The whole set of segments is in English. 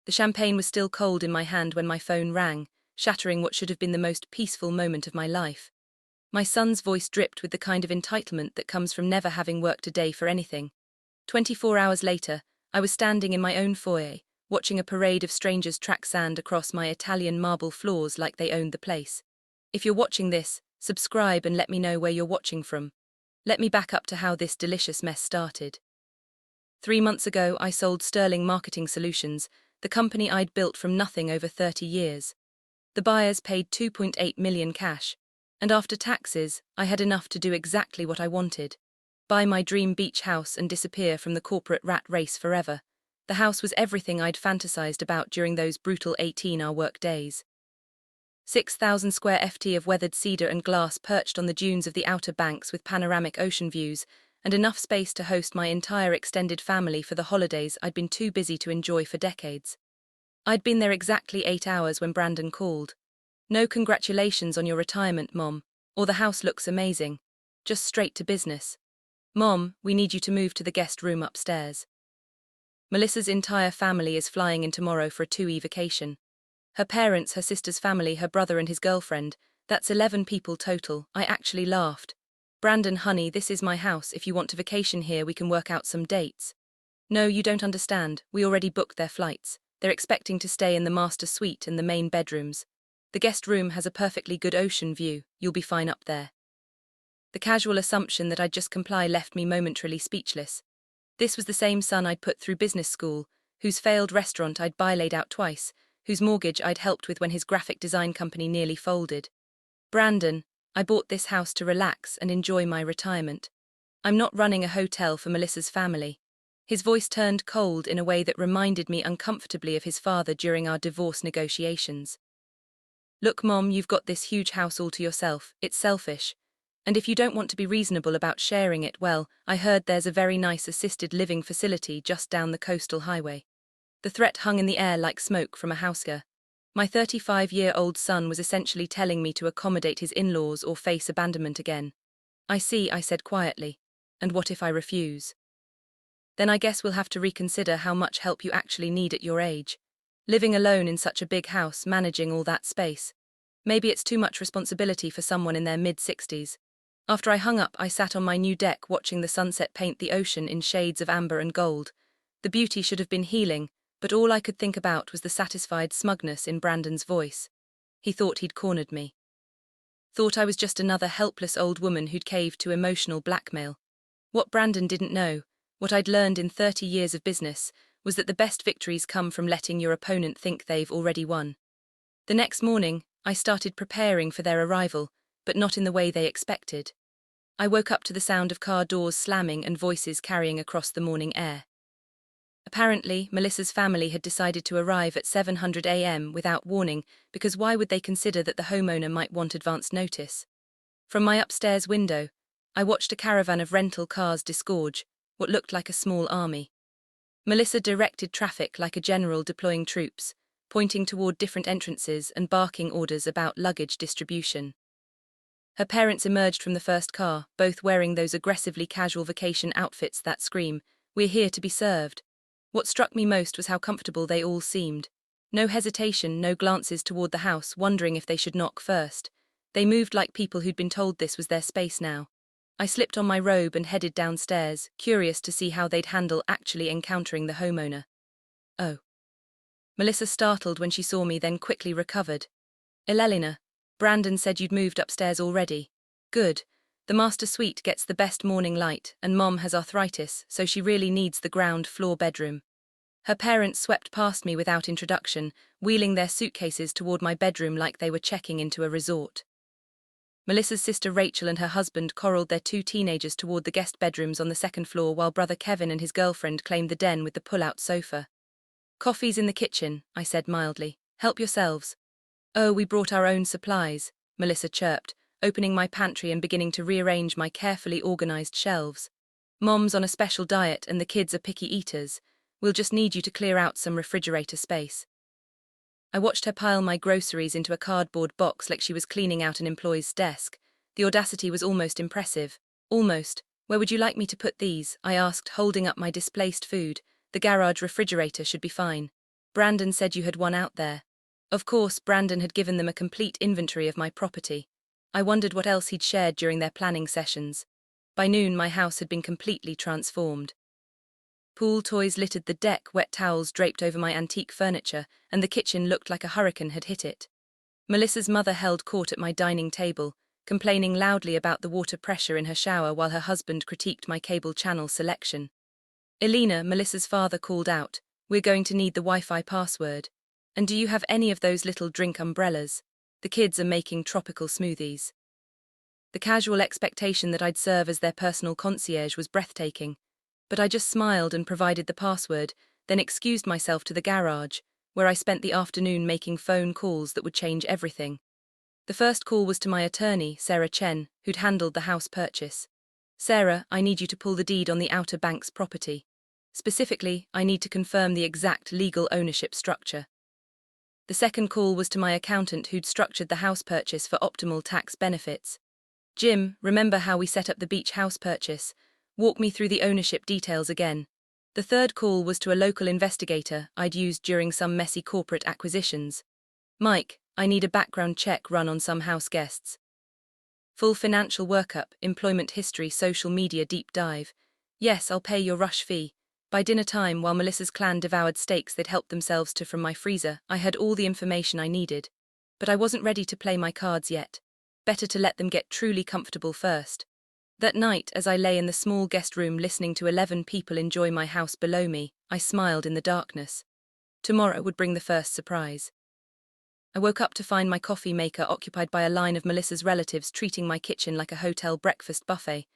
The champagne was still cold in my hand when my phone rang, shattering what should have been the most peaceful moment of my life. My son's voice dripped with the kind of entitlement that comes from never having worked a day for anything. 24 hours later, I was standing in my own foyer, watching a parade of strangers track sand across my Italian marble floors like they owned the place. If you're watching this, subscribe and let me know where you're watching from. Let me back up to how this delicious mess started. 3 months ago, I sold Sterling Marketing Solutions, the company I'd built from nothing over 30 years. The buyers paid 2.8 million cash, and after taxes, I had enough to do exactly what I wanted. Buy my dream beach house and disappear from the corporate rat race forever. The house was everything I'd fantasized about during those brutal 18-hour work days. 6,000 square ft of weathered cedar and glass perched on the dunes of the Outer Banks with panoramic ocean views, and enough space to host my entire extended family for the holidays I'd been too busy to enjoy for decades. I'd been there exactly 8 hours when Brandon called. "No congratulations on your retirement, Mom, or the house looks amazing. Just straight to business. Mom, we need you to move to the guest room upstairs." Melissa's entire family is flying in tomorrow for a 2-week vacation. Her parents, her sister's family, her brother and his girlfriend, that's 11 people total. I actually laughed. "Brandon, honey, this is my house. If you want to vacation here, we can work out some dates." "No, you don't understand. We already booked their flights. They're expecting to stay in the master suite and the main bedrooms. The guest room has a perfectly good ocean view. You'll be fine up there." The casual assumption that I'd just comply left me momentarily speechless. This was the same son I'd put through business school, whose failed restaurant I'd laid out twice, whose mortgage I'd helped with when his graphic design company nearly folded. "Brandon, I bought this house to relax and enjoy my retirement. I'm not running a hotel for Melissa's family." His voice turned cold in a way that reminded me uncomfortably of his father during our divorce negotiations. "Look, Mom, you've got this huge house all to yourself. It's selfish. And if you don't want to be reasonable about sharing it, well, I heard there's a very nice assisted living facility just down the coastal highway." The threat hung in the air like smoke from a housefire. My 35-year-old son was essentially telling me to accommodate his in-laws or face abandonment again. "I see," I said quietly. "And what if I refuse?" "Then I guess we'll have to reconsider how much help you actually need at your age. Living alone in such a big house, managing all that space. Maybe it's too much responsibility for someone in their mid-60s. After I hung up, I sat on my new deck watching the sunset paint the ocean in shades of amber and gold. The beauty should have been healing, but all I could think about was the satisfied smugness in Brandon's voice. He thought he'd cornered me. Thought I was just another helpless old woman who'd caved to emotional blackmail. What Brandon didn't know, what I'd learned in 30 years of business, was that the best victories come from letting your opponent think they've already won. The next morning, I started preparing for their arrival, but not in the way they expected. I woke up to the sound of car doors slamming and voices carrying across the morning air. Apparently, Melissa's family had decided to arrive at 7:00 a.m. without warning, because why would they consider that the homeowner might want advance notice? From my upstairs window, I watched a caravan of rental cars disgorge, what looked like a small army. Melissa directed traffic like a general deploying troops, pointing toward different entrances and barking orders about luggage distribution. Her parents emerged from the first car, both wearing those aggressively casual vacation outfits that scream, "We're here to be served." What struck me most was how comfortable they all seemed. No hesitation, no glances toward the house, wondering if they should knock first. They moved like people who'd been told this was their space now. I slipped on my robe and headed downstairs, curious to see how they'd handle actually encountering the homeowner. "Oh." Melissa startled when she saw me, then quickly recovered. "Elelina, Brandon said you'd moved upstairs already." "Good. The master suite gets the best morning light, and Mom has arthritis, so she really needs the ground floor bedroom." Her parents swept past me without introduction, wheeling their suitcases toward my bedroom like they were checking into a resort. Melissa's sister Rachel and her husband corralled their 2 teenagers toward the guest bedrooms on the second floor, while brother Kevin and his girlfriend claimed the den with the pull-out sofa. "Coffee's in the kitchen," I said mildly. "Help yourselves." "Oh, we brought our own supplies," Melissa chirped, opening my pantry and beginning to rearrange my carefully organized shelves. "Mom's on a special diet and the kids are picky eaters. We'll just need you to clear out some refrigerator space." I watched her pile my groceries into a cardboard box like she was cleaning out an employee's desk. The audacity was almost impressive. "Almost. Where would you like me to put these?" I asked, holding up my displaced food. "The garage refrigerator should be fine." Brandon said you had one out there. Of course, Brandon had given them a complete inventory of my property. I wondered what else he'd shared during their planning sessions. By noon, my house had been completely transformed. Pool toys littered the deck, wet towels draped over my antique furniture, and the kitchen looked like a hurricane had hit it. Melissa's mother held court at my dining table, complaining loudly about the water pressure in her shower while her husband critiqued my cable channel selection. Elena, Melissa's father, called out, "We're going to need the Wi-Fi password. And do you have any of those little drink umbrellas? The kids are making tropical smoothies." The casual expectation that I'd serve as their personal concierge was breathtaking, but I just smiled and provided the password, then excused myself to the garage, where I spent the afternoon making phone calls that would change everything. The first call was to my attorney, Sarah Chen, who'd handled the house purchase. "Sarah, I need you to pull the deed on the Outer Banks property. Specifically, I need to confirm the exact legal ownership structure." The second call was to my accountant who'd structured the house purchase for optimal tax benefits. "Jim, remember how we set up the beach house purchase? Walk me through the ownership details again." The third call was to a local investigator I'd used during some messy corporate acquisitions. "Mike, I need a background check run on some house guests. Full financial workup, employment history, social media deep dive. Yes, I'll pay your rush fee." By dinner time, while Melissa's clan devoured steaks they'd helped themselves to from my freezer, I had all the information I needed. But I wasn't ready to play my cards yet. Better to let them get truly comfortable first. That night, as I lay in the small guest room listening to 11 people enjoy my house below me, I smiled in the darkness. Tomorrow would bring the first surprise. I woke up to find my coffee maker occupied by a line of Melissa's relatives treating my kitchen like a hotel breakfast buffet.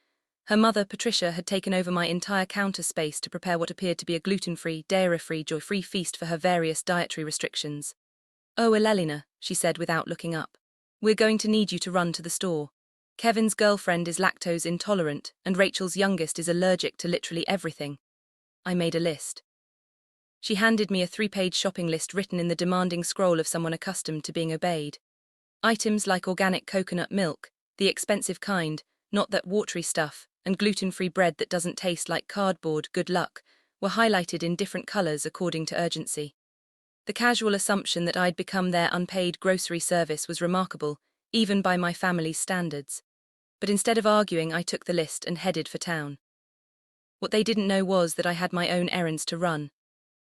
Her mother, Patricia, had taken over my entire counter space to prepare what appeared to be a gluten-free, dairy-free, joy-free feast for her various dietary restrictions. "Oh, Elena," she said without looking up. "We're going to need you to run to the store. Kevin's girlfriend is lactose intolerant, and Rachel's youngest is allergic to literally everything." I made a list. She handed me a 3-page shopping list written in the demanding scroll of someone accustomed to being obeyed. Items like organic coconut milk, the expensive kind, not that watery stuff, and gluten-free bread that doesn't taste like cardboard, good luck, were highlighted in different colors according to urgency. The casual assumption that I'd become their unpaid grocery service was remarkable, even by my family's standards. But instead of arguing, I took the list and headed for town. What they didn't know was that I had my own errands to run.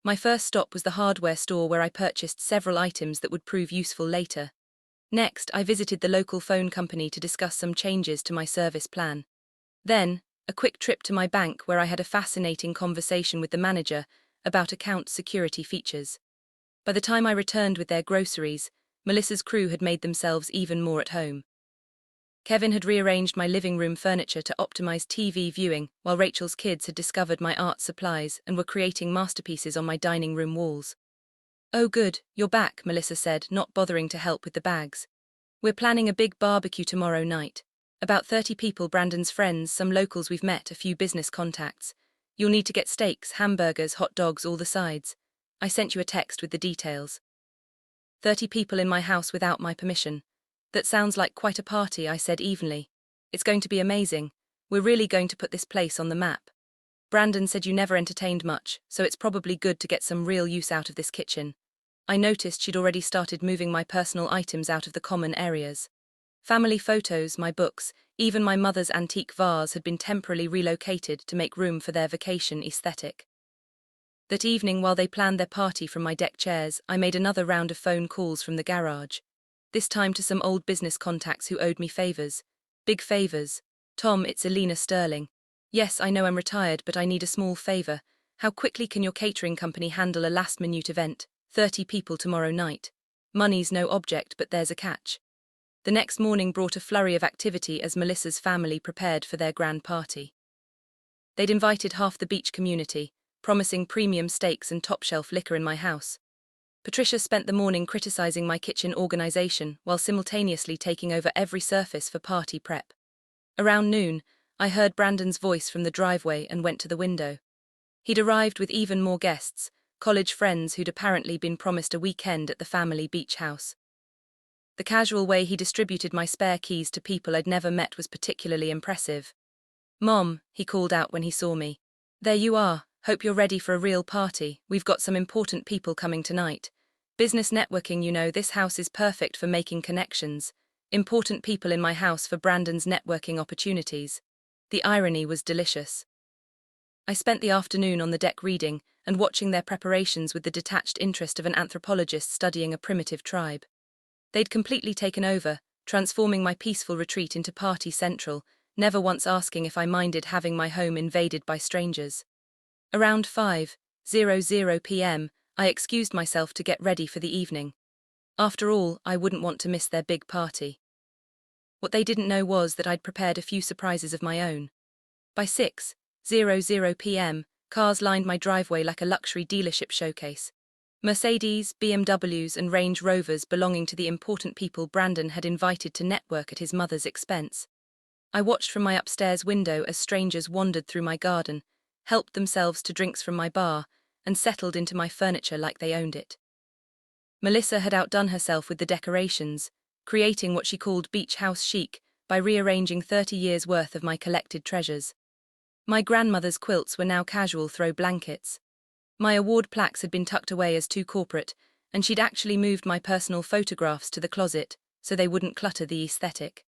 My first stop was the hardware store where I purchased several items that would prove useful later. Next, I visited the local phone company to discuss some changes to my service plan. Then, a quick trip to my bank where I had a fascinating conversation with the manager about account security features. By the time I returned with their groceries, Melissa's crew had made themselves even more at home. Kevin had rearranged my living room furniture to optimize TV viewing, while Rachel's kids had discovered my art supplies and were creating masterpieces on my dining room walls. "Oh good, you're back," Melissa said, not bothering to help with the bags. "We're planning a big barbecue tomorrow night. About 30 people, Brandon's friends, some locals we've met, a few business contacts. You'll need to get steaks, hamburgers, hot dogs, all the sides. I sent you a text with the details." 30 people in my house without my permission. "That sounds like quite a party," I said evenly. "It's going to be amazing. We're really going to put this place on the map. Brandon said you never entertained much, so it's probably good to get some real use out of this kitchen." I noticed she'd already started moving my personal items out of the common areas. Family photos, my books, even my mother's antique vase had been temporarily relocated to make room for their vacation aesthetic. That evening, while they planned their party from my deck chairs, I made another round of phone calls from the garage. This time to some old business contacts who owed me favors. Big favors. "Tom, it's Elena Sterling. Yes, I know I'm retired, but I need a small favor. How quickly can your catering company handle a last-minute event? 30 people tomorrow night. Money's no object, but there's a catch." The next morning brought a flurry of activity as Melissa's family prepared for their grand party. They'd invited half the beach community, promising premium steaks and top-shelf liquor in my house. Patricia spent the morning criticizing my kitchen organization while simultaneously taking over every surface for party prep. Around noon, I heard Brandon's voice from the driveway and went to the window. He'd arrived with even more guests, college friends who'd apparently been promised a weekend at the family beach house. The casual way he distributed my spare keys to people I'd never met was particularly impressive. "Mom," he called out when he saw me. "There you are. Hope you're ready for a real party. We've got some important people coming tonight. Business networking, this house is perfect for making connections. Important people in my house for Brandon's networking opportunities. The irony was delicious. I spent the afternoon on the deck reading and watching their preparations with the detached interest of an anthropologist studying a primitive tribe. They'd completely taken over, transforming my peaceful retreat into party central, never once asking if I minded having my home invaded by strangers. Around 5:00 p.m., I excused myself to get ready for the evening. After all, I wouldn't want to miss their big party. What they didn't know was that I'd prepared a few surprises of my own. By 6:00 p.m., cars lined my driveway like a luxury dealership showcase. Mercedes, BMWs and Range Rovers belonging to the important people Brandon had invited to network at his mother's expense. I watched from my upstairs window as strangers wandered through my garden, helped themselves to drinks from my bar, and settled into my furniture like they owned it. Melissa had outdone herself with the decorations, creating what she called beach house chic by rearranging 30 years' worth of my collected treasures. My grandmother's quilts were now casual throw blankets. My award plaques had been tucked away as too corporate, and she'd actually moved my personal photographs to the closet so they wouldn't clutter the aesthetic.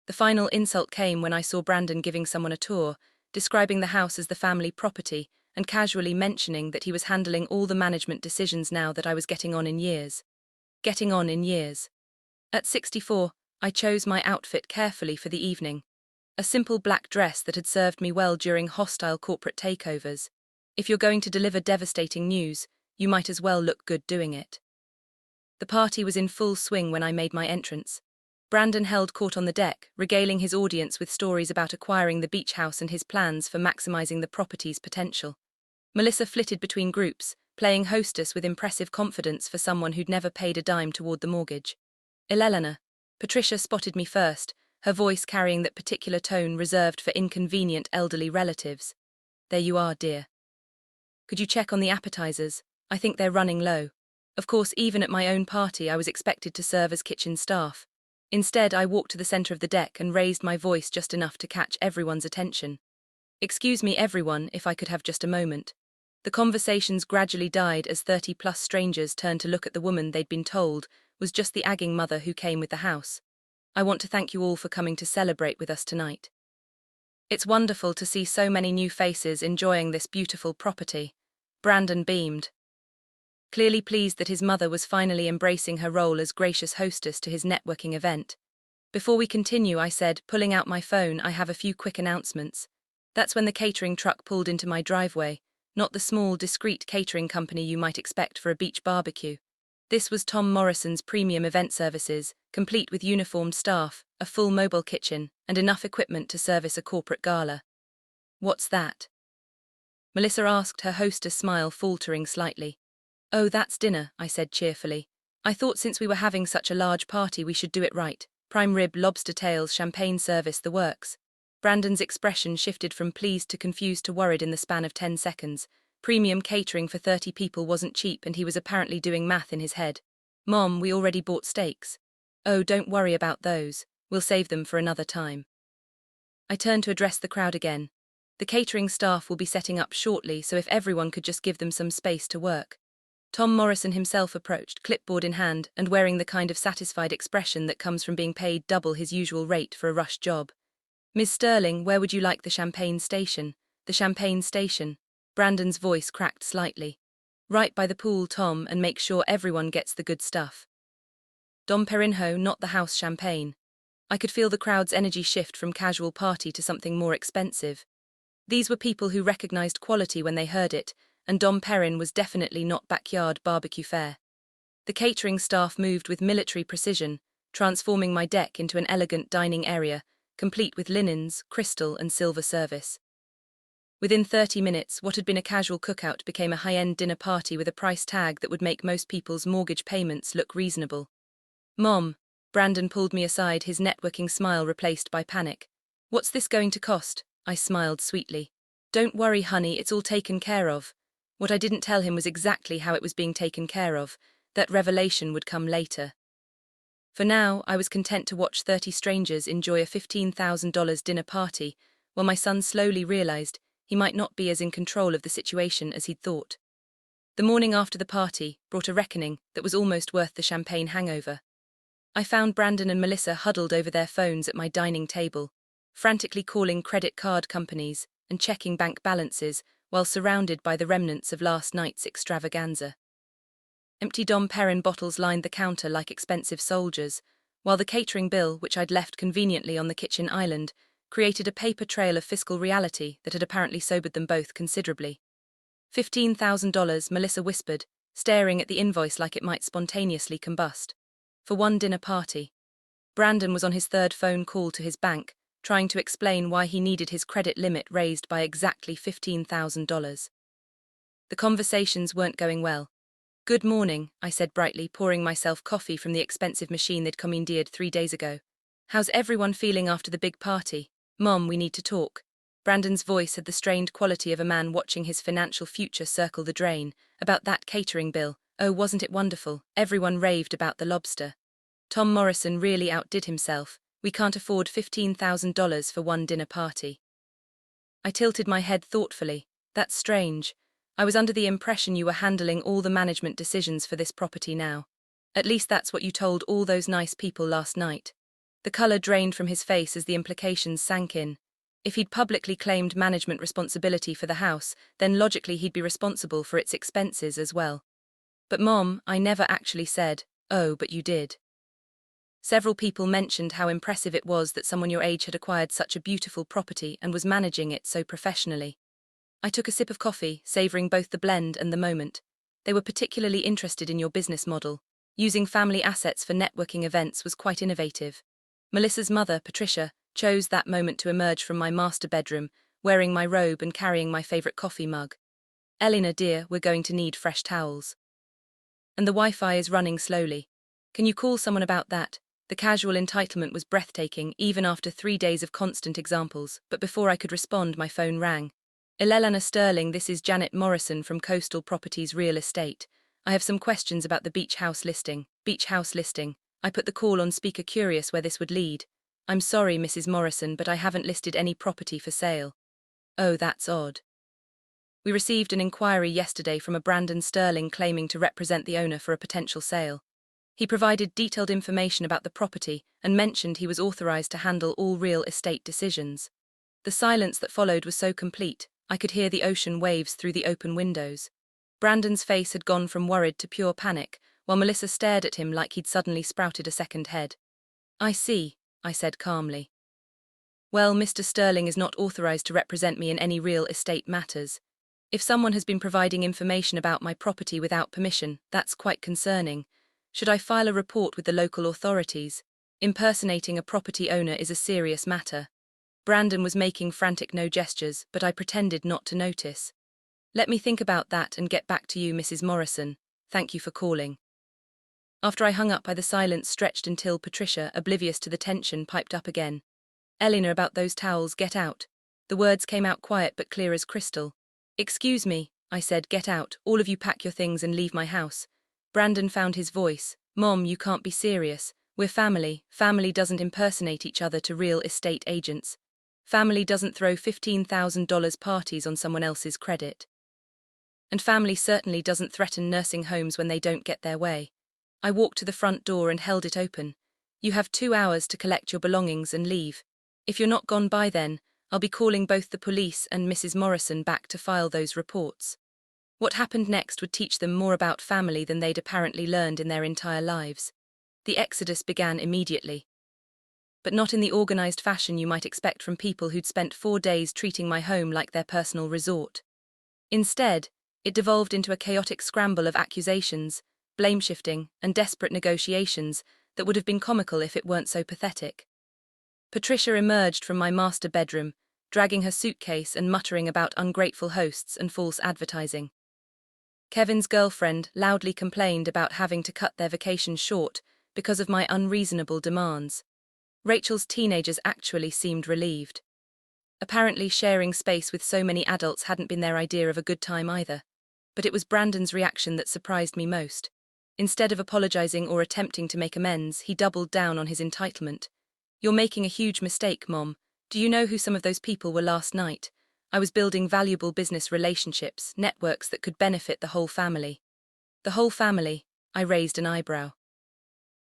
The final insult came when I saw Brandon giving someone a tour, describing the house as the family property and casually mentioning that he was handling all the management decisions now that I was getting on in years. At 64, I chose my outfit carefully for the evening. A simple black dress that had served me well during hostile corporate takeovers. If you're going to deliver devastating news, you might as well look good doing it. The party was in full swing when I made my entrance. Brandon held court on the deck, regaling his audience with stories about acquiring the beach house and his plans for maximizing the property's potential. Melissa flitted between groups, playing hostess with impressive confidence for someone who'd never paid a dime toward the mortgage. Eleanor. Patricia spotted me first, her voice carrying that particular tone reserved for inconvenient elderly relatives. There you are, dear. Could you check on the appetizers? I think they're running low. Of course, even at my own party, I was expected to serve as kitchen staff. Instead, I walked to the center of the deck and raised my voice just enough to catch everyone's attention. Excuse me, everyone, if I could have just a moment. The conversations gradually died as 30-plus strangers turned to look at the woman they'd been told was just the agging mother who came with the house. I want to thank you all for coming to celebrate with us tonight. It's wonderful to see so many new faces enjoying this beautiful property. Brandon beamed, clearly pleased that his mother was finally embracing her role as gracious hostess to his networking event. Before we continue, I said, pulling out my phone, I have a few quick announcements. That's when the catering truck pulled into my driveway, not the small, discreet catering company you might expect for a beach barbecue. This was Tom Morrison's premium event services, complete with uniformed staff, a full mobile kitchen, and enough equipment to service a corporate gala. What's that? Melissa asked, her hostess smile faltering slightly. Oh, that's dinner, I said cheerfully. I thought since we were having such a large party we should do it right. Prime rib, lobster tails, champagne service, the works. Brandon's expression shifted from pleased to confused to worried in the span of 10 seconds. Premium catering for 30 people wasn't cheap and he was apparently doing math in his head. Mom, we already bought steaks. Oh, don't worry about those. We'll save them for another time. I turned to address the crowd again. The catering staff will be setting up shortly, so if everyone could just give them some space to work. Tom Morrison himself approached, clipboard in hand, and wearing the kind of satisfied expression that comes from being paid double his usual rate for a rushed job. Ms. Sterling, where would you like the champagne station? The champagne station. Brandon's voice cracked slightly. Right by the pool, Tom, and make sure everyone gets the good stuff. Dom Perignon, not the house champagne. I could feel the crowd's energy shift from casual party to something more expensive. These were people who recognized quality when they heard it, and Dom Perignon was definitely not backyard barbecue fare. The catering staff moved with military precision, transforming my deck into an elegant dining area, complete with linens, crystal and silver service. Within 30 minutes, what had been a casual cookout became a high-end dinner party with a price tag that would make most people's mortgage payments look reasonable. Mom, Brandon pulled me aside, his networking smile replaced by panic. What's this going to cost? I smiled sweetly. Don't worry, honey, it's all taken care of. What I didn't tell him was exactly how it was being taken care of. That revelation would come later. For now, I was content to watch 30 strangers enjoy a $15,000 dinner party, while my son slowly realized he might not be as in control of the situation as he'd thought. The morning after the party brought a reckoning that was almost worth the champagne hangover. I found Brandon and Melissa huddled over their phones at my dining table, frantically calling credit card companies and checking bank balances while surrounded by the remnants of last night's extravaganza. Empty Dom Perignon bottles lined the counter like expensive soldiers, while the catering bill, which I'd left conveniently on the kitchen island, created a paper trail of fiscal reality that had apparently sobered them both considerably. $15,000, Melissa whispered, staring at the invoice like it might spontaneously combust. For one dinner party. Brandon was on his third phone call to his bank, trying to explain why he needed his credit limit raised by exactly $15,000. The conversations weren't going well. "Good morning," I said brightly, pouring myself coffee from the expensive machine they'd commandeered 3 days ago. "How's everyone feeling after the big party? Mom, we need to talk." Brandon's voice had the strained quality of a man watching his financial future circle the drain. "About that catering bill. Oh, wasn't it wonderful? Everyone raved about the lobster. Tom Morrison really outdid himself. We can't afford $15,000 for one dinner party." I tilted my head thoughtfully. "That's strange. I was under the impression you were handling all the management decisions for this property now. At least that's what you told all those nice people last night." The color drained from his face as the implications sank in. If he'd publicly claimed management responsibility for the house, then logically he'd be responsible for its expenses as well. "But Mom, I never actually said." "Oh, but you did." Several people mentioned how impressive it was that someone your age had acquired such a beautiful property and was managing it so professionally. I took a sip of coffee, savoring both the blend and the moment. They were particularly interested in your business model. Using family assets for networking events was quite innovative. Melissa's mother, Patricia, chose that moment to emerge from my master bedroom, wearing my robe and carrying my favorite coffee mug. "Eleanor, dear, we're going to need fresh towels. And the Wi-Fi is running slowly. Can you call someone about that?" The casual entitlement was breathtaking, even after 3 days of constant examples, but before I could respond, my phone rang. "Eleanor Sterling, this is Janet Morrison from Coastal Properties Real Estate. I have some questions about the beach house listing." "Beach house listing." I put the call on speaker, curious where this would lead. "I'm sorry, Mrs. Morrison, but I haven't listed any property for sale." "Oh, that's odd. We received an inquiry yesterday from a Brandon Sterling claiming to represent the owner for a potential sale. He provided detailed information about the property and mentioned he was authorized to handle all real estate decisions." The silence that followed was so complete, I could hear the ocean waves through the open windows. Brandon's face had gone from worried to pure panic, while Melissa stared at him like he'd suddenly sprouted a second head. "I see," I said calmly. "Well, Mr. Sterling is not authorized to represent me in any real estate matters. If someone has been providing information about my property without permission, that's quite concerning. Should I file a report with the local authorities? Impersonating a property owner is a serious matter." Brandon was making frantic no gestures, but I pretended not to notice. "Let me think about that and get back to you, Mrs. Morrison. Thank you for calling." After I hung up, the silence stretched until Patricia, oblivious to the tension, piped up again. "Eleanor, about those towels, get out." The words came out quiet but clear as crystal. "Excuse me," I said, "get out. All of you pack your things and leave my house." Brandon found his voice. "Mom, you can't be serious. We're family. Family doesn't impersonate each other to real estate agents. Family doesn't throw $15,000 parties on someone else's credit. And family certainly doesn't threaten nursing homes when they don't get their way." I walked to the front door and held it open. "You have 2 hours to collect your belongings and leave. If you're not gone by then, I'll be calling both the police and Mrs. Morrison back to file those reports." What happened next would teach them more about family than they'd apparently learned in their entire lives. The exodus began immediately. But not in the organized fashion you might expect from people who'd spent 4 days treating my home like their personal resort. Instead, it devolved into a chaotic scramble of accusations, blame-shifting, and desperate negotiations that would have been comical if it weren't so pathetic. Patricia emerged from my master bedroom, dragging her suitcase and muttering about ungrateful hosts and false advertising. Kevin's girlfriend loudly complained about having to cut their vacation short because of my unreasonable demands. Rachel's teenagers actually seemed relieved. Apparently sharing space with so many adults hadn't been their idea of a good time either. But it was Brandon's reaction that surprised me most. Instead of apologizing or attempting to make amends, he doubled down on his entitlement. "You're making a huge mistake, Mom. Do you know who some of those people were last night? I was building valuable business relationships, networks that could benefit the whole family. The whole family? I raised an eyebrow.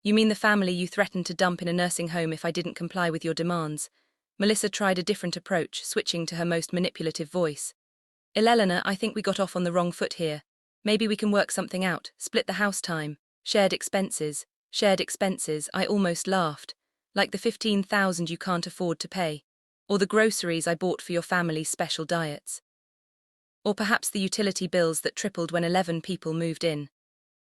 You mean the family you threatened to dump in a nursing home if I didn't comply with your demands? Melissa tried a different approach, switching to her most manipulative voice. Eleanor, I think we got off on the wrong foot here. Maybe we can work something out, split the house time, shared expenses, I almost laughed. Like the $15,000 you can't afford to pay. Or the groceries I bought for your family's special diets. Or perhaps the utility bills that tripled when 11 people moved in.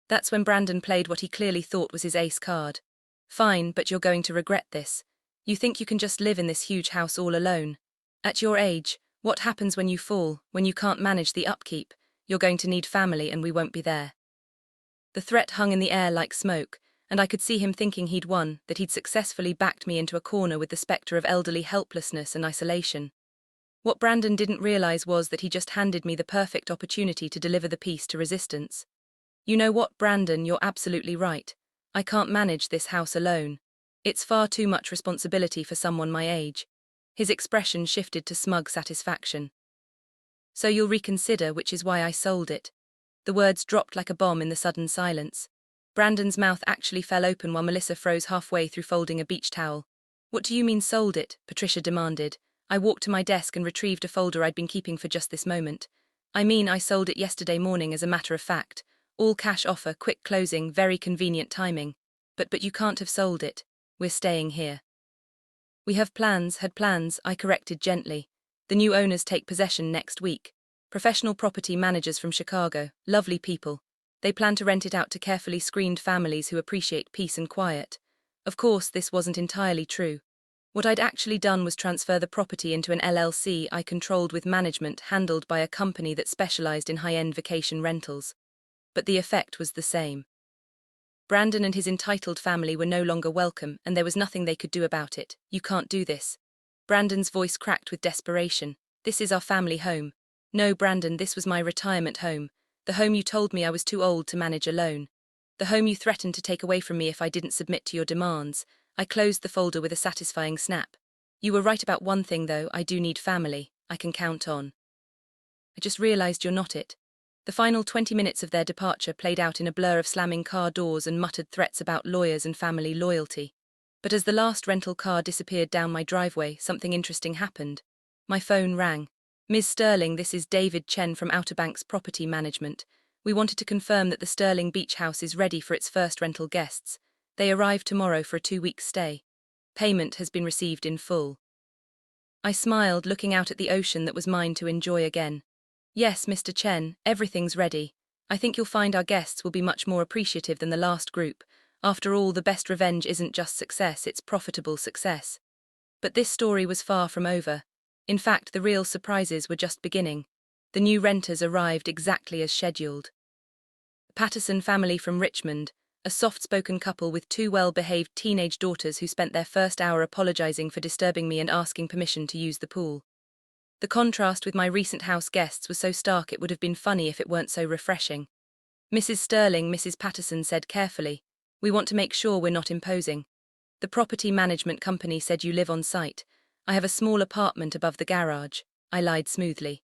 That's when Brandon played what he clearly thought was his ace card. Fine, but you're going to regret this. You think you can just live in this huge house all alone. At your age, what happens when you fall, when you can't manage the upkeep? You're going to need family and we won't be there. The threat hung in the air like smoke, and I could see him thinking he'd won, that he'd successfully backed me into a corner with the spectre of elderly helplessness and isolation. What Brandon didn't realize was that he just handed me the perfect opportunity to deliver the piece to resistance. You know what, Brandon, you're absolutely right. I can't manage this house alone. It's far too much responsibility for someone my age. His expression shifted to smug satisfaction. So you'll reconsider, which is why I sold it. The words dropped like a bomb in the sudden silence. Brandon's mouth actually fell open while Melissa froze halfway through folding a beach towel. What do you mean sold it? Patricia demanded. I walked to my desk and retrieved a folder I'd been keeping for just this moment. I mean, I sold it yesterday morning as a matter of fact. All cash offer, quick closing, very convenient timing. But you can't have sold it. We're staying here. We have plans, had plans, I corrected gently. The new owners take possession next week. Professional property managers from Chicago, lovely people. They plan to rent it out to carefully screened families who appreciate peace and quiet. Of course, this wasn't entirely true. What I'd actually done was transfer the property into an LLC I controlled with management handled by a company that specialized in high-end vacation rentals. But the effect was the same. Brandon and his entitled family were no longer welcome, and there was nothing they could do about it. You can't do this. Brandon's voice cracked with desperation. This is our family home. No, Brandon, this was my retirement home. The home you told me I was too old to manage alone. The home you threatened to take away from me if I didn't submit to your demands. I closed the folder with a satisfying snap. You were right about one thing, though. I do need family. I can count on. I just realized you're not it. The final 20 minutes of their departure played out in a blur of slamming car doors and muttered threats about lawyers and family loyalty. But as the last rental car disappeared down my driveway, something interesting happened. My phone rang. Ms. Sterling, this is David Chen from Outer Banks Property Management. We wanted to confirm that the Sterling Beach House is ready for its first rental guests. They arrive tomorrow for a 2-week stay. Payment has been received in full. I smiled, looking out at the ocean that was mine to enjoy again. Yes, Mr. Chen, everything's ready. I think you'll find our guests will be much more appreciative than the last group. After all, the best revenge isn't just success, it's profitable success. But this story was far from over. In fact, the real surprises were just beginning. The new renters arrived exactly as scheduled. The Patterson family from Richmond, a soft-spoken couple with 2 well-behaved teenage daughters who spent their first hour apologizing for disturbing me and asking permission to use the pool. The contrast with my recent house guests was so stark it would have been funny if it weren't so refreshing. Mrs. Sterling, Mrs. Patterson said carefully, "We want to make sure we're not imposing. The property management company said you live on site. I have a small apartment above the garage." I lied smoothly.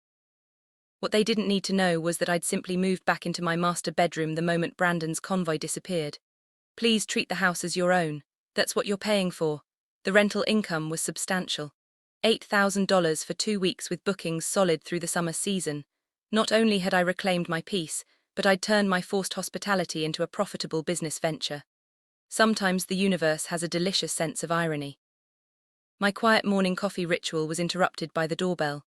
What they didn't need to know was that I'd simply moved back into my master bedroom the moment Brandon's convoy disappeared. Please treat the house as your own. That's what you're paying for. The rental income was substantial. $8,000 for 2 weeks with bookings solid through the summer season. Not only had I reclaimed my peace, but I'd turned my forced hospitality into a profitable business venture. Sometimes the universe has a delicious sense of irony. My quiet morning coffee ritual was interrupted by the doorbell.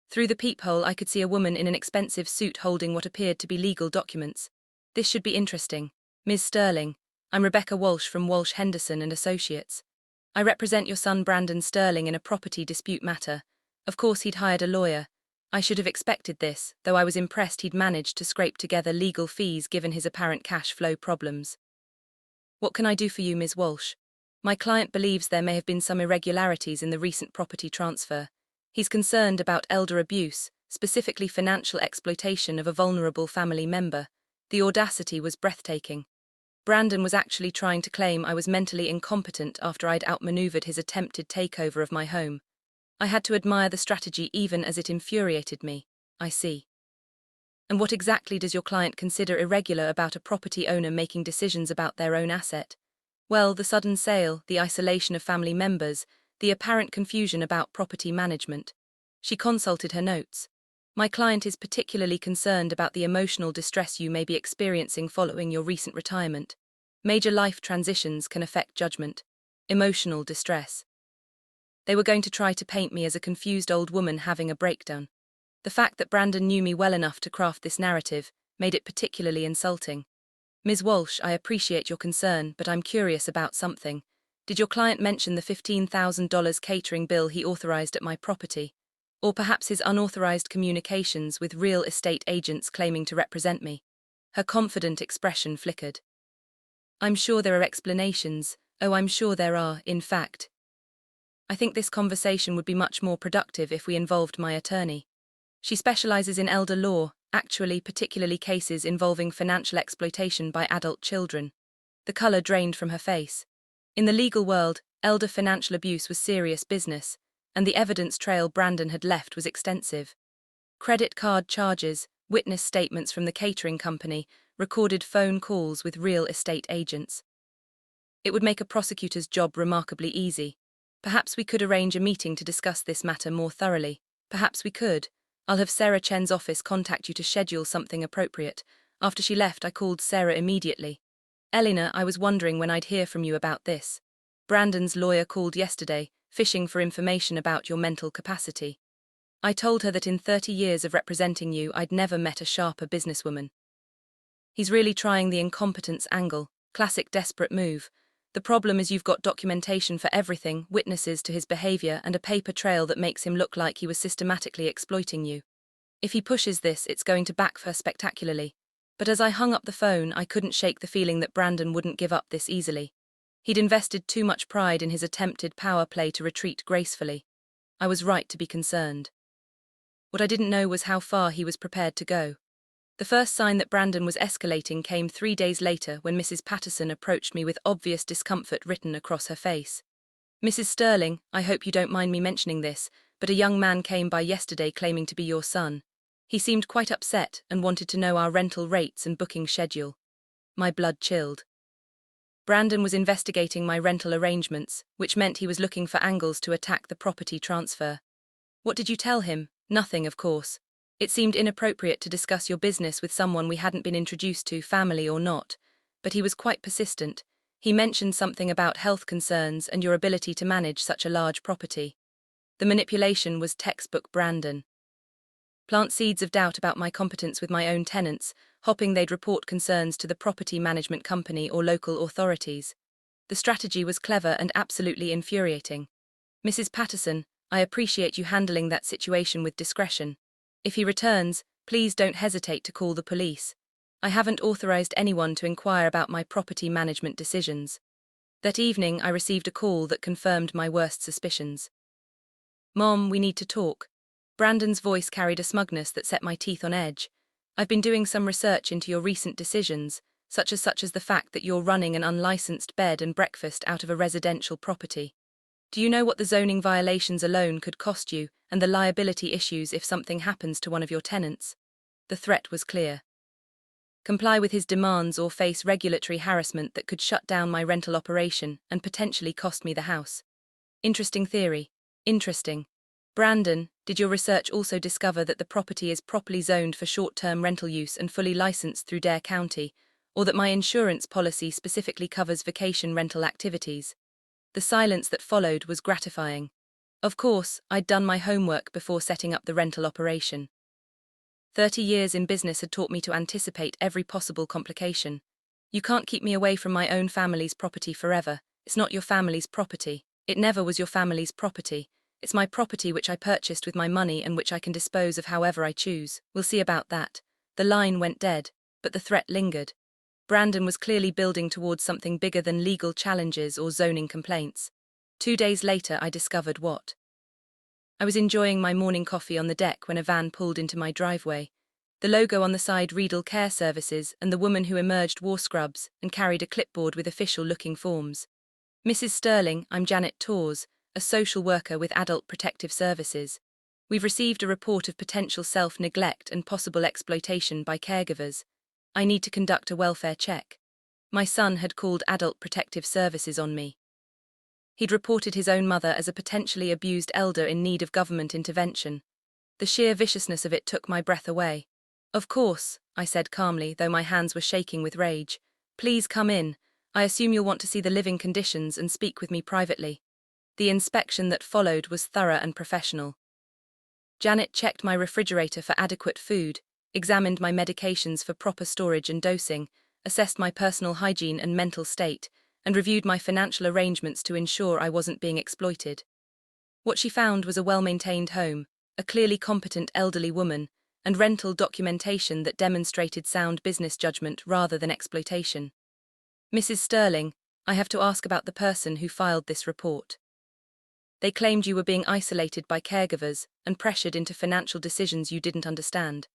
Through the peephole I could see a woman in an expensive suit holding what appeared to be legal documents. This should be interesting. Ms. Sterling, I'm Rebecca Walsh from Walsh Henderson and Associates. I represent your son Brandon Sterling in a property dispute matter. Of course he'd hired a lawyer. I should have expected this, though I was impressed he'd managed to scrape together legal fees given his apparent cash flow problems. What can I do for you, Ms. Walsh? My client believes there may have been some irregularities in the recent property transfer. He's concerned about elder abuse, specifically financial exploitation of a vulnerable family member. The audacity was breathtaking. Brandon was actually trying to claim I was mentally incompetent after I'd outmaneuvered his attempted takeover of my home. I had to admire the strategy even as it infuriated me. I see. And what exactly does your client consider irregular about a property owner making decisions about their own asset? Well, the sudden sale, the isolation of family members, the apparent confusion about property management. She consulted her notes. My client is particularly concerned about the emotional distress you may be experiencing following your recent retirement. Major life transitions can affect judgment. Emotional distress. They were going to try to paint me as a confused old woman having a breakdown. The fact that Brandon knew me well enough to craft this narrative made it particularly insulting. Ms. Walsh, I appreciate your concern, but I'm curious about something. Did your client mention the $15,000 catering bill he authorized at my property? Or perhaps his unauthorized communications with real estate agents claiming to represent me? Her confident expression flickered. I'm sure there are explanations. Oh, I'm sure there are, in fact. I think this conversation would be much more productive if we involved my attorney. She specializes in elder law, actually particularly cases involving financial exploitation by adult children. The color drained from her face. In the legal world, elder financial abuse was serious business, and the evidence trail Brandon had left was extensive. Credit card charges, witness statements from the catering company, recorded phone calls with real estate agents. It would make a prosecutor's job remarkably easy. Perhaps we could arrange a meeting to discuss this matter more thoroughly. Perhaps we could. I'll have Sarah Chen's office contact you to schedule something appropriate. After she left, I called Sarah immediately. Eleanor, I was wondering when I'd hear from you about this. Brandon's lawyer called yesterday, fishing for information about your mental capacity. I told her that in 30 years of representing you, I'd never met a sharper businesswoman. He's really trying the incompetence angle, classic desperate move. The problem is you've got documentation for everything, witnesses to his behavior, and a paper trail that makes him look like he was systematically exploiting you. If he pushes this, it's going to backfire spectacularly. But as I hung up the phone, I couldn't shake the feeling that Brandon wouldn't give up this easily. He'd invested too much pride in his attempted power play to retreat gracefully. I was right to be concerned. What I didn't know was how far he was prepared to go. The first sign that Brandon was escalating came 3 days later when Mrs. Patterson approached me with obvious discomfort written across her face. Mrs. Sterling, I hope you don't mind me mentioning this, but a young man came by yesterday claiming to be your son. He seemed quite upset and wanted to know our rental rates and booking schedule. My blood chilled. Brandon was investigating my rental arrangements, which meant he was looking for angles to attack the property transfer. What did you tell him? Nothing, of course. It seemed inappropriate to discuss your business with someone we hadn't been introduced to, family or not. But he was quite persistent. He mentioned something about health concerns and your ability to manage such a large property. The manipulation was textbook Brandon. Plant seeds of doubt about my competence with my own tenants, hoping they'd report concerns to the property management company or local authorities. The strategy was clever and absolutely infuriating. Mrs. Patterson, I appreciate you handling that situation with discretion. If he returns, please don't hesitate to call the police. I haven't authorized anyone to inquire about my property management decisions. That evening, I received a call that confirmed my worst suspicions. Mom, we need to talk. Brandon's voice carried a smugness that set my teeth on edge. I've been doing some research into your recent decisions, such as the fact that you're running an unlicensed bed and breakfast out of a residential property. Do you know what the zoning violations alone could cost you, and the liability issues if something happens to one of your tenants? The threat was clear. Comply with his demands or face regulatory harassment that could shut down my rental operation and potentially cost me the house. Interesting theory. Interesting. Brandon, did your research also discover that the property is properly zoned for short-term rental use and fully licensed through Dare County, or that my insurance policy specifically covers vacation rental activities? The silence that followed was gratifying. Of course, I'd done my homework before setting up the rental operation. 30 years in business had taught me to anticipate every possible complication. You can't keep me away from my own family's property forever. It's not your family's property. It never was your family's property. It's my property which I purchased with my money and which I can dispose of however I choose. We'll see about that. The line went dead, but the threat lingered. Brandon was clearly building towards something bigger than legal challenges or zoning complaints. 2 days later, I discovered what. I was enjoying my morning coffee on the deck when a van pulled into my driveway. The logo on the side read All Care Services, and the woman who emerged wore scrubs and carried a clipboard with official-looking forms. Mrs. Sterling, I'm Janet Torres, a social worker with Adult Protective Services. We've received a report of potential self-neglect and possible exploitation by caregivers. I need to conduct a welfare check. My son had called Adult Protective Services on me. He'd reported his own mother as a potentially abused elder in need of government intervention. The sheer viciousness of it took my breath away. "Of course," I said calmly, though my hands were shaking with rage. "Please come in. I assume you'll want to see the living conditions and speak with me privately." The inspection that followed was thorough and professional. Janet checked my refrigerator for adequate food, examined my medications for proper storage and dosing, assessed my personal hygiene and mental state, and reviewed my financial arrangements to ensure I wasn't being exploited. What she found was a well-maintained home, a clearly competent elderly woman, and rental documentation that demonstrated sound business judgment rather than exploitation. "Mrs. Sterling, I have to ask about the person who filed this report. They claimed you were being isolated by caregivers and pressured into financial decisions you didn't understand.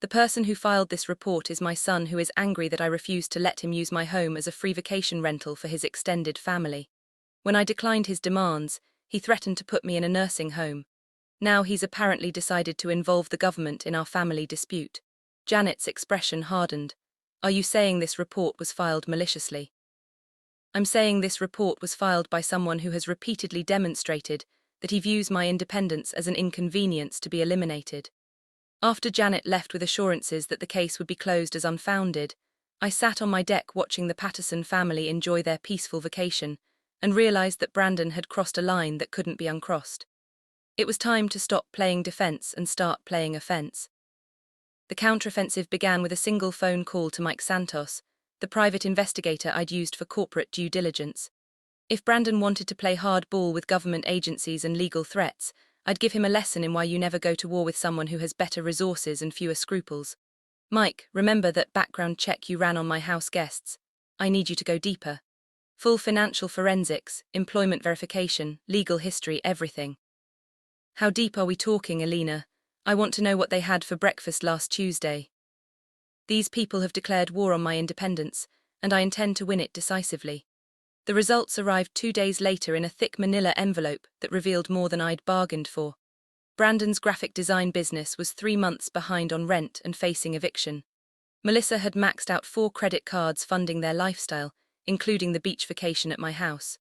The person who filed this report is my son, who is angry that I refused to let him use my home as a free vacation rental for his extended family. When I declined his demands, he threatened to put me in a nursing home. Now he's apparently decided to involve the government in our family dispute." Janet's expression hardened. "Are you saying this report was filed maliciously?" "I'm saying this report was filed by someone who has repeatedly demonstrated that he views my independence as an inconvenience to be eliminated." After Janet left with assurances that the case would be closed as unfounded, I sat on my deck watching the Patterson family enjoy their peaceful vacation and realized that Brandon had crossed a line that couldn't be uncrossed. It was time to stop playing defense and start playing offense. The counteroffensive began with a single phone call to Mike Santos, the private investigator I'd used for corporate due diligence. If Brandon wanted to play hardball with government agencies and legal threats, I'd give him a lesson in why you never go to war with someone who has better resources and fewer scruples. "Mike, remember that background check you ran on my house guests? I need you to go deeper. Full financial forensics, employment verification, legal history, everything." "How deep are we talking, Alina? I want to know what they had for breakfast last Tuesday. These people have declared war on my independence, and I intend to win it decisively." The results arrived 2 days later in a thick manila envelope that revealed more than I'd bargained for. Brandon's graphic design business was 3 months behind on rent and facing eviction. Melissa had maxed out 4 credit cards funding their lifestyle, including the beach vacation at my house.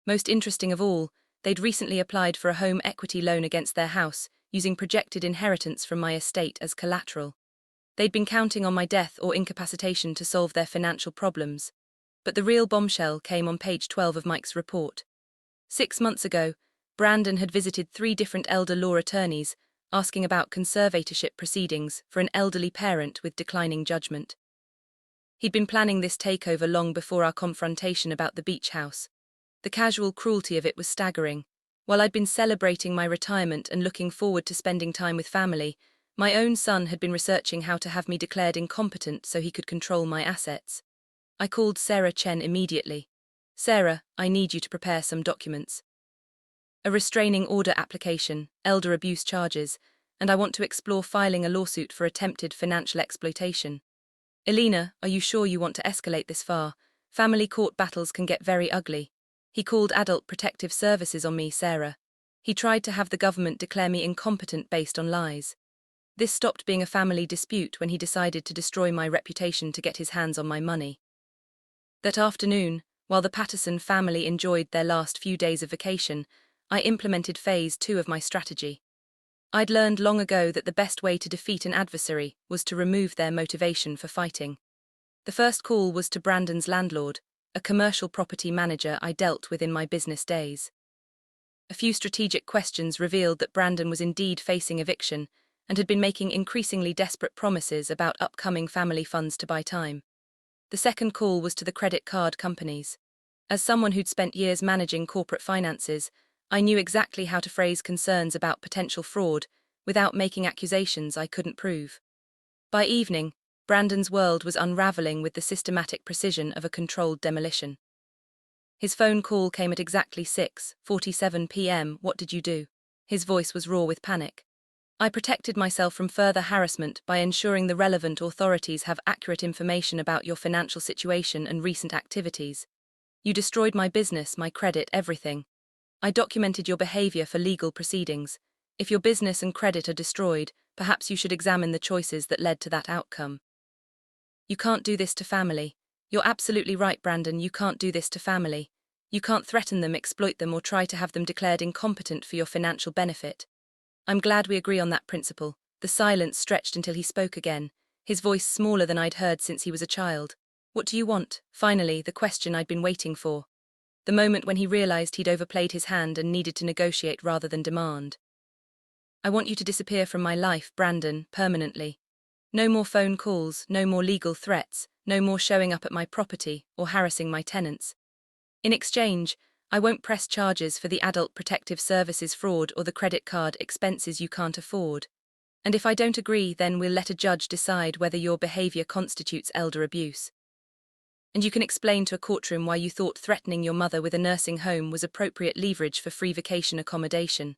Most interesting of all, they'd recently applied for a home equity loan against their house, using projected inheritance from my estate as collateral. They'd been counting on my death or incapacitation to solve their financial problems. But the real bombshell came on page 12 of Mike's report. 6 months ago, Brandon had visited 3 different elder law attorneys, asking about conservatorship proceedings for an elderly parent with declining judgment. He'd been planning this takeover long before our confrontation about the beach house. The casual cruelty of it was staggering. While I'd been celebrating my retirement and looking forward to spending time with family, my own son had been researching how to have me declared incompetent so he could control my assets. I called Sarah Chen immediately. "Sarah, I need you to prepare some documents. A restraining order application, elder abuse charges, and I want to explore filing a lawsuit for attempted financial exploitation." "Alina, are you sure you want to escalate this far? Family court battles can get very ugly." "He called Adult Protective Services on me, Sarah. He tried to have the government declare me incompetent based on lies. This stopped being a family dispute when he decided to destroy my reputation to get his hands on my money." That afternoon, while the Patterson family enjoyed their last few days of vacation, I implemented phase 2 of my strategy. I'd learned long ago that the best way to defeat an adversary was to remove their motivation for fighting. The first call was to Brandon's landlord, a commercial property manager I dealt with in my business days. A few strategic questions revealed that Brandon was indeed facing eviction and had been making increasingly desperate promises about upcoming family funds to buy time. The second call was to the credit card companies. As someone who'd spent years managing corporate finances, I knew exactly how to phrase concerns about potential fraud without making accusations I couldn't prove. By evening, Brandon's world was unraveling with the systematic precision of a controlled demolition. His phone call came at exactly 6:47 p.m. "What did you do?" His voice was raw with panic. "I protected myself from further harassment by ensuring the relevant authorities have accurate information about your financial situation and recent activities. You destroyed my business, my credit, everything. I documented your behavior for legal proceedings. If your business and credit are destroyed, perhaps you should examine the choices that led to that outcome. You can't do this to family. You're absolutely right, Brandon, you can't do this to family. You can't threaten them, exploit them, or try to have them declared incompetent for your financial benefit. I'm glad we agree on that principle. The silence stretched until he spoke again, his voice smaller than I'd heard since he was a child. What do you want? Finally, the question I'd been waiting for. The moment when he realized he'd overplayed his hand and needed to negotiate rather than demand. I want you to disappear from my life, Brandon, permanently. No more phone calls, no more legal threats, no more showing up at my property or harassing my tenants. In exchange, I won't press charges for the Adult Protective Services fraud or the credit card expenses you can't afford. And if I don't agree, then we'll let a judge decide whether your behavior constitutes elder abuse. And you can explain to a courtroom why you thought threatening your mother with a nursing home was appropriate leverage for free vacation accommodation.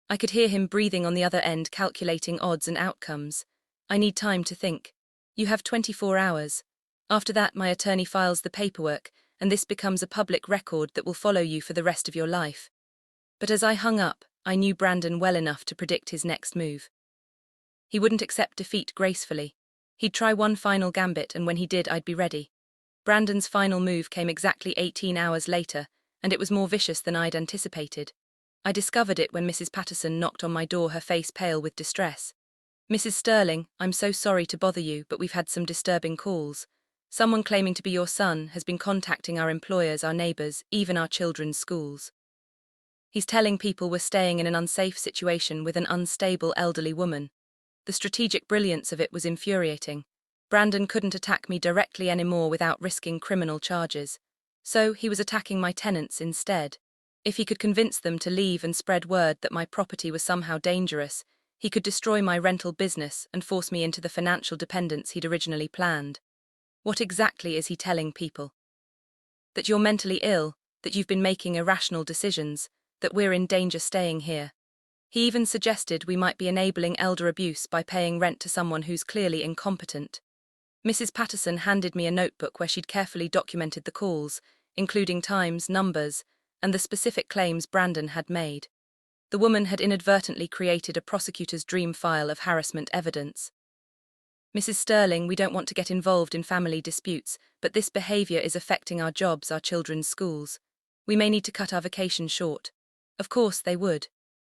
I could hear him breathing on the other end, calculating odds and outcomes. I need time to think. You have 24 hours. After that, my attorney files the paperwork, and this becomes a public record that will follow you for the rest of your life. But as I hung up, I knew Brandon well enough to predict his next move. He wouldn't accept defeat gracefully. He'd try one final gambit, and when he did, I'd be ready. Brandon's final move came exactly 18 hours later, and it was more vicious than I'd anticipated. I discovered it when Mrs. Patterson knocked on my door, her face pale with distress. Mrs. Sterling, I'm so sorry to bother you, but we've had some disturbing calls. Someone claiming to be your son has been contacting our employers, our neighbors, even our children's schools. He's telling people we're staying in an unsafe situation with an unstable elderly woman. The strategic brilliance of it was infuriating. Brandon couldn't attack me directly anymore without risking criminal charges. So he was attacking my tenants instead. If he could convince them to leave and spread word that my property was somehow dangerous, he could destroy my rental business and force me into the financial dependence he'd originally planned. What exactly is he telling people? That you're mentally ill, that you've been making irrational decisions, that we're in danger staying here. He even suggested we might be enabling elder abuse by paying rent to someone who's clearly incompetent. Mrs. Patterson handed me a notebook where she'd carefully documented the calls, including times, numbers, and the specific claims Brandon had made. The woman had inadvertently created a prosecutor's dream file of harassment evidence. Mrs. Sterling, we don't want to get involved in family disputes, but this behavior is affecting our jobs, our children's schools. We may need to cut our vacation short. Of course they would.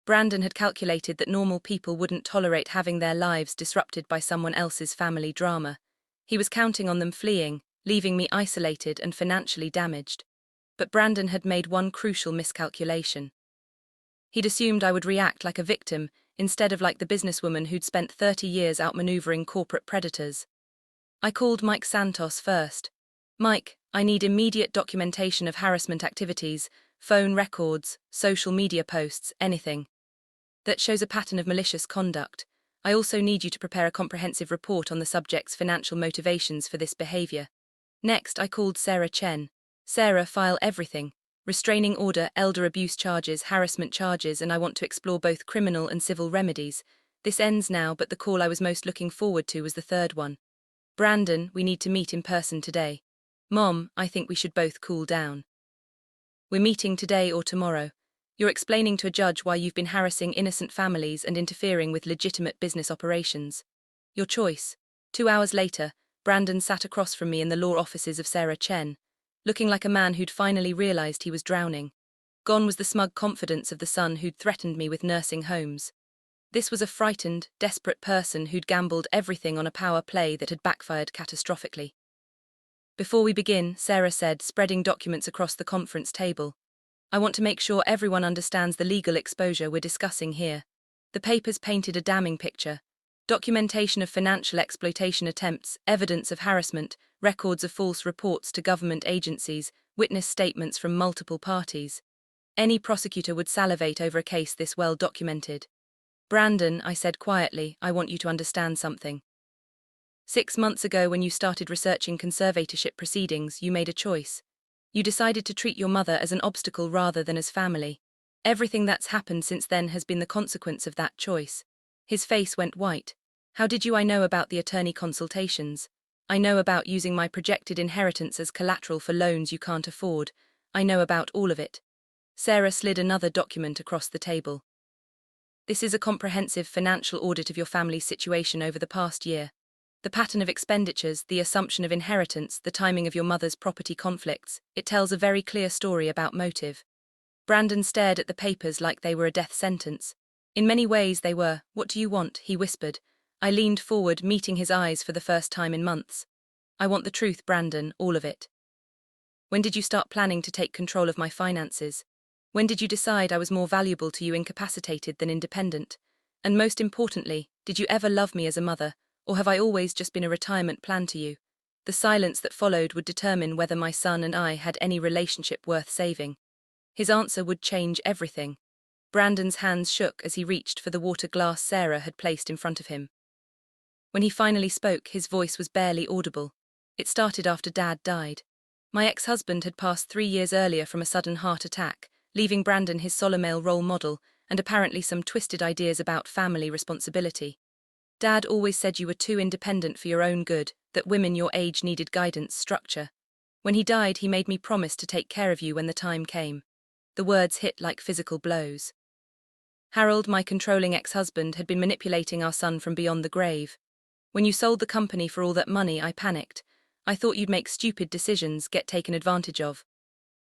Brandon had calculated that normal people wouldn't tolerate having their lives disrupted by someone else's family drama. He was counting on them fleeing, leaving me isolated and financially damaged. But Brandon had made one crucial miscalculation. He'd assumed I would react like a victim, instead of like the businesswoman who'd spent 30 years outmaneuvering corporate predators. I called Mike Santos first. Mike, I need immediate documentation of harassment activities, phone records, social media posts, anything that shows a pattern of malicious conduct. I also need you to prepare a comprehensive report on the subject's financial motivations for this behavior. Next, I called Sarah Chen. Sarah, file everything. Restraining order, elder abuse charges, harassment charges, and I want to explore both criminal and civil remedies. This ends now, but the call I was most looking forward to was the third one. Brandon, we need to meet in person today. Mom, I think we should both cool down. We're meeting today or tomorrow. You're explaining to a judge why you've been harassing innocent families and interfering with legitimate business operations. Your choice. 2 hours later, Brandon sat across from me in the law offices of Sarah Chen, looking like a man who'd finally realized he was drowning. Gone was the smug confidence of the son who'd threatened me with nursing homes. This was a frightened, desperate person who'd gambled everything on a power play that had backfired catastrophically. Before we begin, Sarah said, spreading documents across the conference table, I want to make sure everyone understands the legal exposure we're discussing here. The papers painted a damning picture. Documentation of financial exploitation attempts, evidence of harassment, records of false reports to government agencies, witness statements from multiple parties. Any prosecutor would salivate over a case this well documented. Brandon, I said quietly, I want you to understand something. 6 months ago, when you started researching conservatorship proceedings, you made a choice. You decided to treat your mother as an obstacle rather than as family. Everything that's happened since then has been the consequence of that choice. His face went white. How did you? I know about the attorney consultations. I know about using my projected inheritance as collateral for loans you can't afford. I know about all of it. Sarah slid another document across the table. This is a comprehensive financial audit of your family's situation over the past year. The pattern of expenditures, the assumption of inheritance, the timing of your mother's property conflicts, it tells a very clear story about motive. Brandon stared at the papers like they were a death sentence. In many ways they were. What do you want? He whispered. I leaned forward, meeting his eyes for the first time in months. I want the truth, Brandon, all of it. When did you start planning to take control of my finances? When did you decide I was more valuable to you incapacitated than independent? And most importantly, did you ever love me as a mother, or have I always just been a retirement plan to you? The silence that followed would determine whether my son and I had any relationship worth saving. His answer would change everything. Brandon's hands shook as he reached for the water glass Sarah had placed in front of him. When he finally spoke, his voice was barely audible. It started after Dad died. My ex-husband had passed 3 years earlier from a sudden heart attack, leaving Brandon his solid role model and apparently some twisted ideas about family responsibility. Dad always said you were too independent for your own good, that women your age needed guidance, structure. When he died, he made me promise to take care of you when the time came. The words hit like physical blows. Harold, my controlling ex-husband, had been manipulating our son from beyond the grave. When you sold the company for all that money, I panicked. I thought you'd make stupid decisions, get taken advantage of.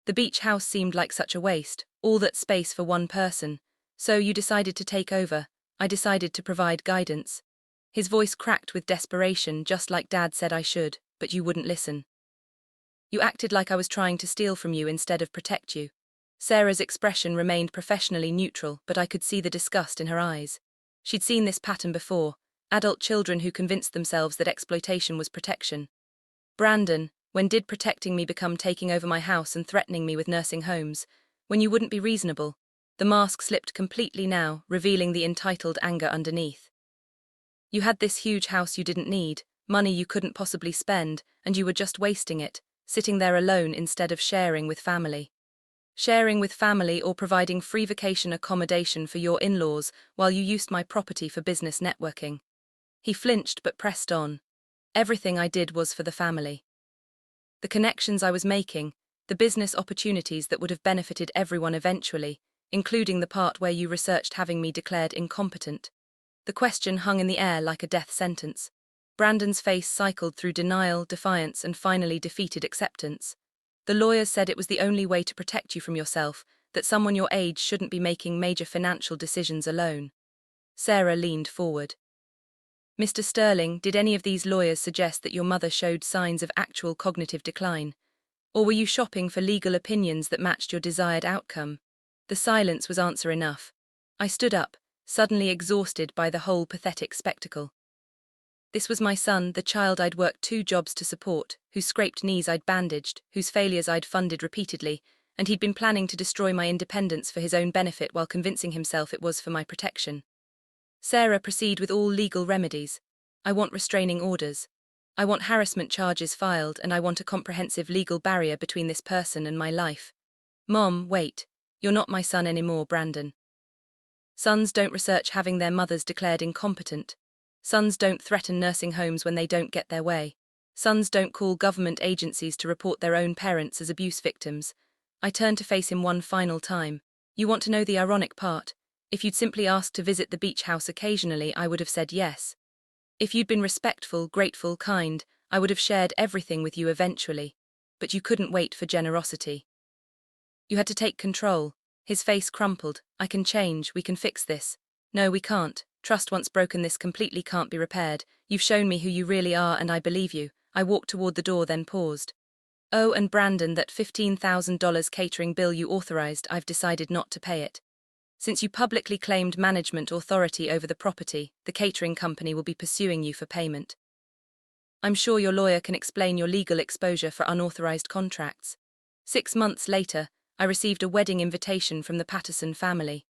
The beach house seemed like such a waste, all that space for one person. So you decided to take over. I decided to provide guidance. His voice cracked with desperation, just like Dad said I should, but you wouldn't listen. You acted like I was trying to steal from you instead of protect you. Sarah's expression remained professionally neutral, but I could see the disgust in her eyes. She'd seen this pattern before, adult children who convinced themselves that exploitation was protection. Brandon, when did protecting me become taking over my house and threatening me with nursing homes? When you wouldn't be reasonable. The mask slipped completely now, revealing the entitled anger underneath. You had this huge house you didn't need, money you couldn't possibly spend, and you were just wasting it, sitting there alone instead of sharing with family. Sharing with family or providing free vacation accommodation for your in-laws while you used my property for business networking. He flinched but pressed on. Everything I did was for the family. The connections I was making, the business opportunities that would have benefited everyone eventually, including the part where you researched having me declared incompetent. The question hung in the air like a death sentence. Brandon's face cycled through denial, defiance, and finally defeated acceptance. The lawyers said it was the only way to protect you from yourself, that someone your age shouldn't be making major financial decisions alone. Sarah leaned forward. Mr. Sterling, did any of these lawyers suggest that your mother showed signs of actual cognitive decline? Or were you shopping for legal opinions that matched your desired outcome? The silence was answer enough. I stood up, suddenly exhausted by the whole pathetic spectacle. This was my son, the child I'd worked 2 jobs to support, whose scraped knees I'd bandaged, whose failures I'd funded repeatedly, and he'd been planning to destroy my independence for his own benefit while convincing himself it was for my protection. Sarah, proceed with all legal remedies. I want restraining orders. I want harassment charges filed, and I want a comprehensive legal barrier between this person and my life. Mom, wait. You're not my son anymore, Brandon. Sons don't research having their mothers declared incompetent. Sons don't threaten nursing homes when they don't get their way. Sons don't call government agencies to report their own parents as abuse victims. I turned to face him one final time. You want to know the ironic part? If you'd simply asked to visit the beach house occasionally, I would have said yes. If you'd been respectful, grateful, kind, I would have shared everything with you eventually. But you couldn't wait for generosity. You had to take control. His face crumpled. I can change, we can fix this. No, we can't. Trust once broken, this completely can't be repaired. You've shown me who you really are and I believe you. I walked toward the door, then paused. Oh, and Brandon, that $15,000 catering bill you authorized, I've decided not to pay it. Since you publicly claimed management authority over the property, the catering company will be pursuing you for payment. I'm sure your lawyer can explain your legal exposure for unauthorized contracts. 6 months later, I received a wedding invitation from the Patterson family.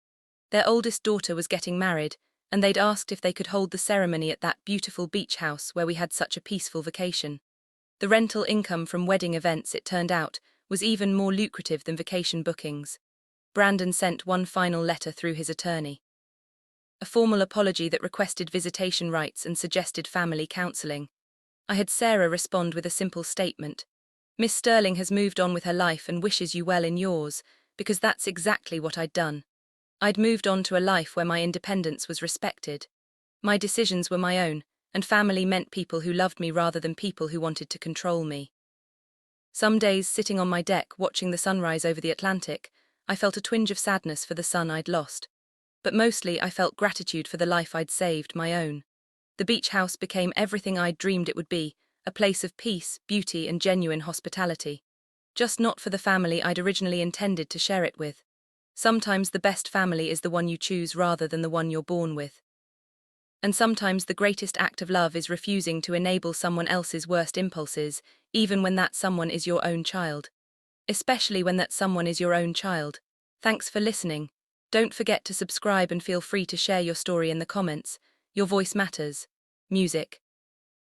Their oldest daughter was getting married, and they'd asked if they could hold the ceremony at that beautiful beach house where we had such a peaceful vacation. The rental income from wedding events, it turned out, was even more lucrative than vacation bookings. Brandon sent one final letter through his attorney. A formal apology that requested visitation rights and suggested family counseling. I had Sarah respond with a simple statement. Miss Sterling has moved on with her life and wishes you well in yours, because that's exactly what I'd done. I'd moved on to a life where my independence was respected. My decisions were my own, and family meant people who loved me rather than people who wanted to control me. Some days, sitting on my deck watching the sunrise over the Atlantic, I felt a twinge of sadness for the son I'd lost. But mostly I felt gratitude for the life I'd saved, my own. The beach house became everything I'd dreamed it would be, a place of peace, beauty, and genuine hospitality. Just not for the family I'd originally intended to share it with. Sometimes the best family is the one you choose rather than the one you're born with. And sometimes the greatest act of love is refusing to enable someone else's worst impulses, even when that someone is your own child. Especially when that someone is your own child. Thanks for listening. Don't forget to subscribe and feel free to share your story in the comments. Your voice matters. Music.